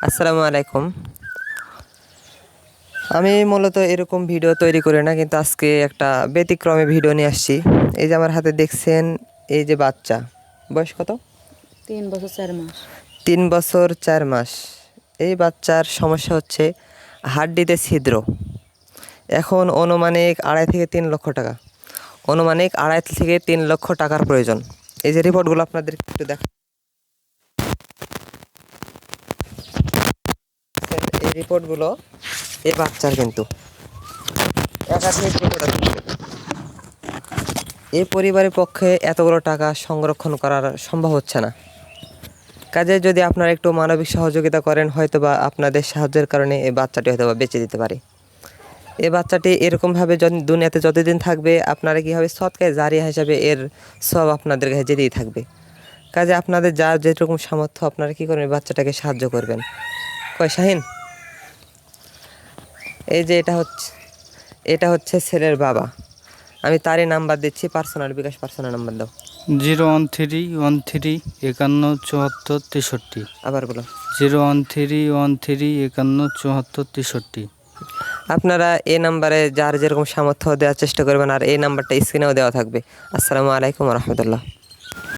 আসসালামু আলাইকুম। আমি মূলত এরকম ভিডিও তৈরি করি না, কিন্তু আজকে একটা ব্যতিক্রমী ভিডিও নিয়ে আসছি। এই যে আমার হাতে দেখছেন, এই যে বাচ্চা, বয়স কত? 3 বছর 4 মাস। 3 বছর 4 মাস। এই বাচ্চার সমস্যা হচ্ছে হাড্ডিতে ছিদ্র। এখন অনুমানিক 2.5 থেকে 3 লক্ষ টাকা, অনুমানিক 2.5 থেকে 3 লক্ষ টাকার প্রয়োজন। এই যে রিপোর্টগুলো আপনাদের একটু দেখ, এই রিপোর্টগুলো এই বাচ্চার কিন্তু একাধিক রিপোর্ট আছে। এই পরিবারের পক্ষে এতগুলো টাকা সংরক্ষণ করার সম্ভব হচ্ছে না। কাজে যদি আপনারা একটু মানবিক সহযোগিতা করেন, হয়তো বা আপনাদের সাহায্যের কারণে এই বাচ্চাটি হয়তো বা বেঁচে দিতে পারে। এই বাচ্চাটি এরকমভাবে দুনিয়াতে যতদিন থাকবে, আপনারা কী হবে, সৎকায় জারিয়া হিসাবে এর সব আপনাদের কাছে যেতেই থাকবে। কাজে আপনাদের যা যেরকম সামর্থ্য, আপনারা কী করবেন, বাচ্চাটাকে সাহায্য করবেন। কয় শাহিন, এই যে এটা হচ্ছে ছেলের বাবা। আমি তারই নাম্বার দিচ্ছি, পার্সোনাল বিকাশ পার্সোনাল নাম্বার দাও। 01313 517463। আবার বলো। 01313 517463। আপনারা এই নাম্বারে যার যেরকম সামর্থ্য দেওয়ার চেষ্টা করবেন, আর এই নাম্বারটা স্ক্রিনেও দেওয়া থাকবে। আসসালামু আলাইকুম রহমতুল্লাহ।